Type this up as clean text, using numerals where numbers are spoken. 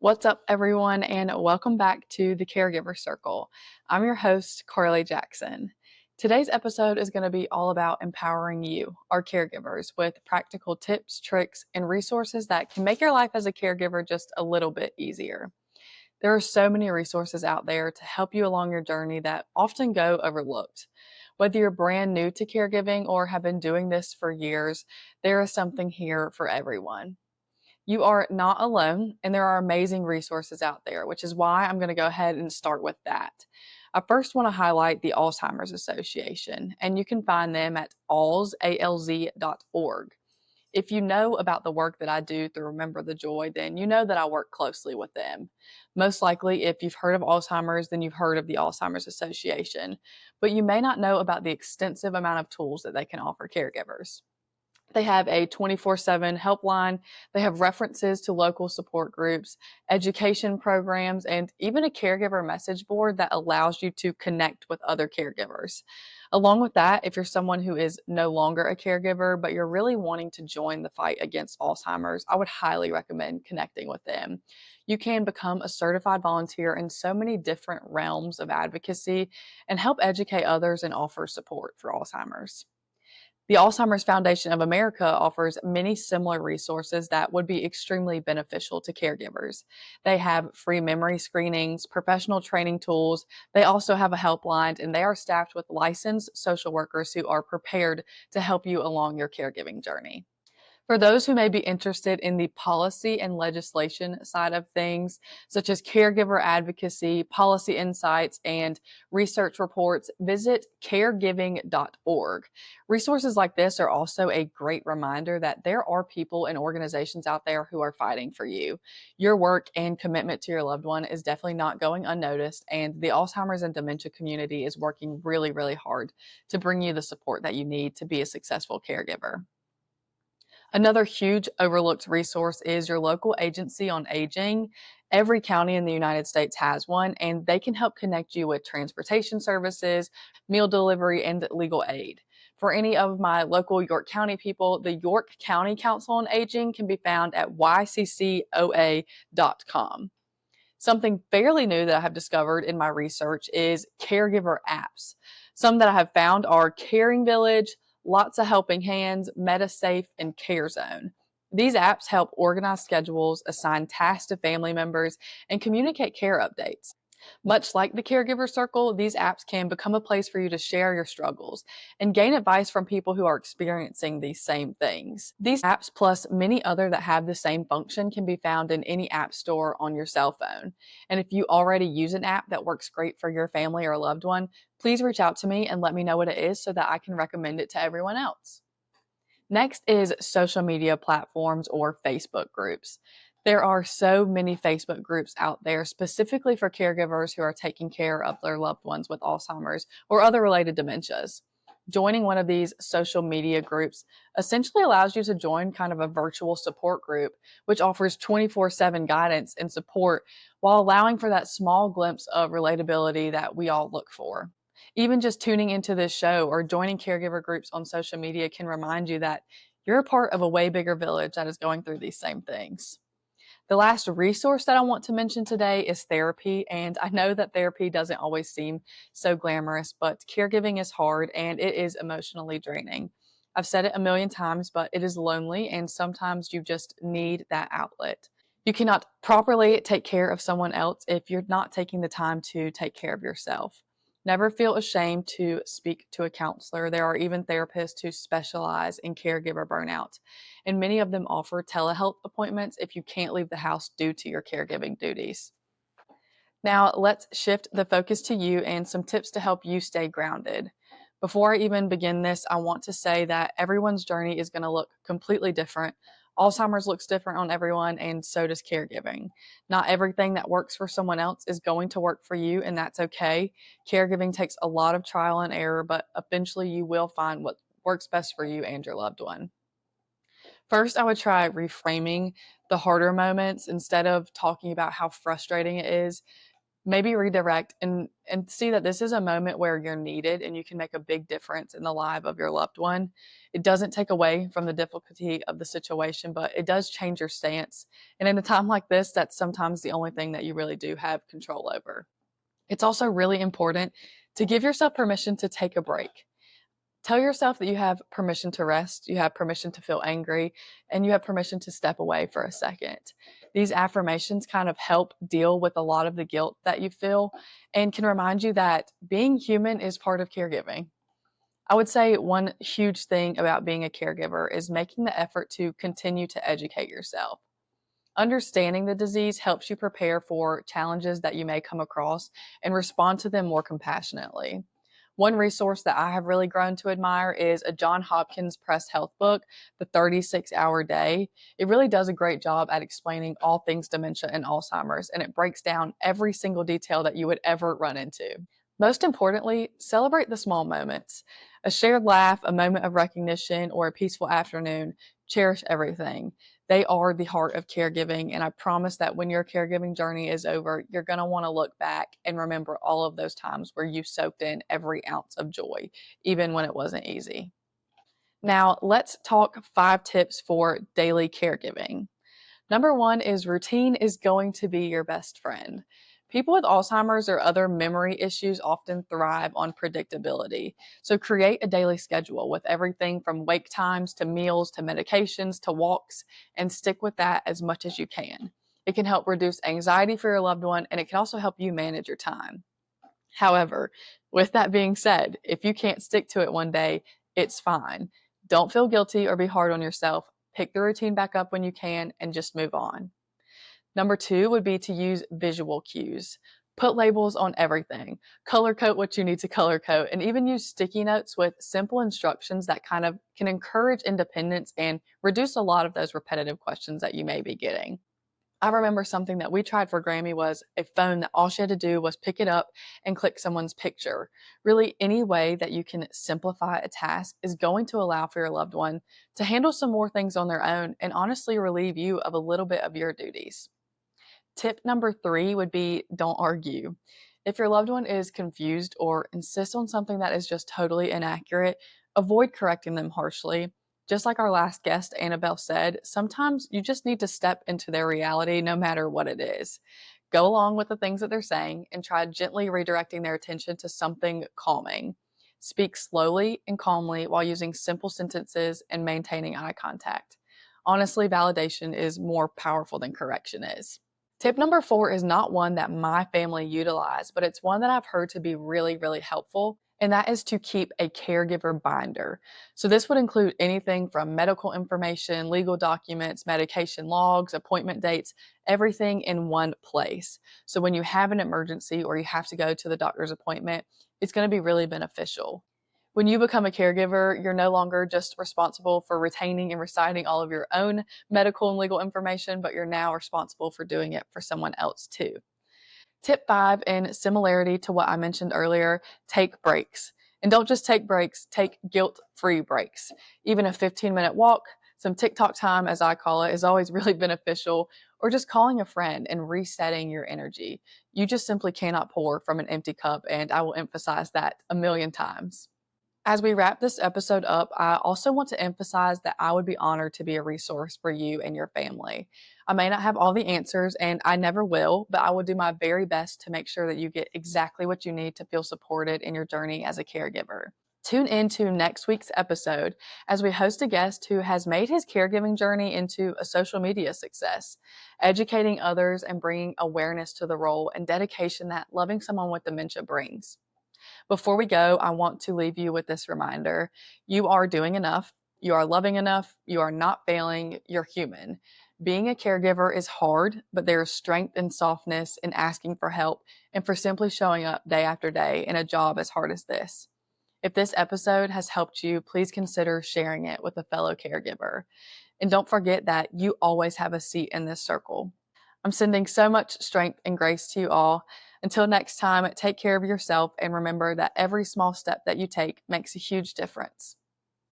What's up, everyone, and welcome back to the Caregivers Circle. I'm your host, Carly Jackson. Today's episode is going to be all about empowering you, our caregivers, with practical tips, tricks, and resources that can make your life as a caregiver just a little bit easier. There are so many resources out there to help you along your journey that often go overlooked. Whether you're brand new to caregiving or have been doing this for years, there is something here for everyone. You are not alone, and there are amazing resources out there, which is why I'm going to go ahead and start with that. I first want to highlight the Alzheimer's Association, and you can find them at alz.org. If you know about the work that I do through Remember the Joy, then you know that I work closely with them. Most likely, if you've heard of Alzheimer's, then you've heard of the Alzheimer's Association, but you may not know about the extensive amount of tools that they can offer caregivers. They have a 24/7 helpline. They have references to local support groups, education programs, and even a caregiver message board that allows you to connect with other caregivers. Along with that, if you're someone who is no longer a caregiver, but you're really wanting to join the fight against Alzheimer's, I would highly recommend connecting with them. You can become a certified volunteer in so many different realms of advocacy and help educate others and offer support for Alzheimer's. The Alzheimer's Foundation of America offers many similar resources that would be extremely beneficial to caregivers. They have free memory screenings, professional training tools. They also have a helpline, and they are staffed with licensed social workers who are prepared to help you along your caregiving journey. For those who may be interested in the policy and legislation side of things, such as caregiver advocacy, policy insights, and research reports, visit caregiving.org. Resources like this are also a great reminder that there are people and organizations out there who are fighting for you. Your work and commitment to your loved one is definitely not going unnoticed, and the Alzheimer's and dementia community is working really, really hard to bring you the support that you need to be a successful caregiver. Another huge overlooked resource is your local agency on aging. Every county in the United States has one, and they can help connect you with transportation services, meal delivery, and legal aid. For any of my local York County people, the York County Council on Aging can be found at yccoa.com. Something fairly new that I have discovered in my research is caregiver apps. Some that I have found are Caring Village, Lots of Helping Hands, MetaSafe, and CareZone. These apps help organize schedules, assign tasks to family members, and communicate care updates. Much like the Caregiver Circle, these apps can become a place for you to share your struggles and gain advice from people who are experiencing these same things. These apps, plus many other that have the same function, can be found in any app store on your cell phone. And if you already use an app that works great for your family or loved one, please reach out to me and let me know what it is so that I can recommend it to everyone else. Next is social media platforms or Facebook groups. There are so many Facebook groups out there specifically for caregivers who are taking care of their loved ones with Alzheimer's or other related dementias. Joining one of these social media groups essentially allows you to join kind of a virtual support group, which offers 24/7 guidance and support while allowing for that small glimpse of relatability that we all look for. Even just tuning into this show or joining caregiver groups on social media can remind you that you're a part of a way bigger village that is going through these same things. The last resource that I want to mention today is therapy. And I know that therapy doesn't always seem so glamorous, but caregiving is hard and it is emotionally draining. I've said it a million times, but it is lonely and sometimes you just need that outlet. You cannot properly take care of someone else if you're not taking the time to take care of yourself. Never feel ashamed to speak to a counselor. There are even therapists who specialize in caregiver burnout, and many of them offer telehealth appointments if you can't leave the house due to your caregiving duties. Now, let's shift the focus to you and some tips to help you stay grounded. Before I even begin this, I want to say that everyone's journey is going to look completely different. Alzheimer's looks different on everyone, and so does caregiving. Not everything that works for someone else is going to work for you, and that's okay. Caregiving takes a lot of trial and error, but eventually you will find what works best for you and your loved one. First, I would try reframing the harder moments instead of talking about how frustrating it is. Maybe redirect and see that this is a moment where you're needed and you can make a big difference in the life of your loved one. It doesn't take away from the difficulty of the situation, but it does change your stance. And in a time like this, that's sometimes the only thing that you really do have control over. It's also really important to give yourself permission to take a break. Tell yourself that you have permission to rest, you have permission to feel angry, and you have permission to step away for a second. These affirmations kind of help deal with a lot of the guilt that you feel and can remind you that being human is part of caregiving. I would say one huge thing about being a caregiver is making the effort to continue to educate yourself. Understanding the disease helps you prepare for challenges that you may come across and respond to them more compassionately. One resource that I have really grown to admire is a John Hopkins Press Health book, The 36-Hour Day. It really does a great job at explaining all things dementia and Alzheimer's, and it breaks down every single detail that you would ever run into. Most importantly, celebrate the small moments. A shared laugh, a moment of recognition, or a peaceful afternoon. Cherish everything. They are the heart of caregiving, and I promise that when your caregiving journey is over, you're going to want to look back and remember all of those times where you soaked in every ounce of joy, even when it wasn't easy. Now, let's talk 5 tips for daily caregiving. Number one is routine is going to be your best friend. People with Alzheimer's or other memory issues often thrive on predictability. So create a daily schedule with everything from wake times to meals to medications to walks, and stick with that as much as you can. It can help reduce anxiety for your loved one, and it can also help you manage your time. However, with that being said, if you can't stick to it one day, it's fine. Don't feel guilty or be hard on yourself. Pick the routine back up when you can and just move on. Number two would be to use visual cues. Put labels on everything. Color code what you need to color code, and even use sticky notes with simple instructions that kind of can encourage independence and reduce a lot of those repetitive questions that you may be getting. I remember something that we tried for Grammy was a phone that all she had to do was pick it up and click someone's picture. Really, any way that you can simplify a task is going to allow for your loved one to handle some more things on their own and honestly relieve you of a little bit of your duties. Tip number 3 would be don't argue. If your loved one is confused or insists on something that is just totally inaccurate, avoid correcting them harshly. Just like our last guest, Annabelle, said, sometimes you just need to step into their reality no matter what it is. Go along with the things that they're saying and try gently redirecting their attention to something calming. Speak slowly and calmly while using simple sentences and maintaining eye contact. Honestly, validation is more powerful than correction is. Tip number 4 is not one that my family utilized, but it's one that I've heard to be really, really helpful, and that is to keep a caregiver binder. So, this would include anything from medical information, legal documents, medication logs, appointment dates, everything in one place. So, when you have an emergency or you have to go to the doctor's appointment, it's going to be really beneficial. When you become a caregiver, you're no longer just responsible for retaining and reciting all of your own medical and legal information, but you're now responsible for doing it for someone else too. Tip 5, in similarity to what I mentioned earlier, take breaks. And don't just take breaks, take guilt free breaks. Even a 15-minute walk, some TikTok time, as I call it, is always really beneficial, or just calling a friend and resetting your energy. You just simply cannot pour from an empty cup, and I will emphasize that a million times. As we wrap this episode up, I also want to emphasize that I would be honored to be a resource for you and your family. I may not have all the answers, and I never will, but I will do my very best to make sure that you get exactly what you need to feel supported in your journey as a caregiver. Tune in to next week's episode as we host a guest who has made his caregiving journey into a social media success, educating others and bringing awareness to the role and dedication that loving someone with dementia brings. Before we go, I want to leave you with this reminder. You are doing enough. You are loving enough. You are not failing. You're human. Being a caregiver is hard, but there is strength and softness in asking for help and for simply showing up day after day in a job as hard as this. If this episode has helped you, please consider sharing it with a fellow caregiver. And don't forget that you always have a seat in this circle. I'm sending so much strength and grace to you all. Until next time, take care of yourself and remember that every small step that you take makes a huge difference.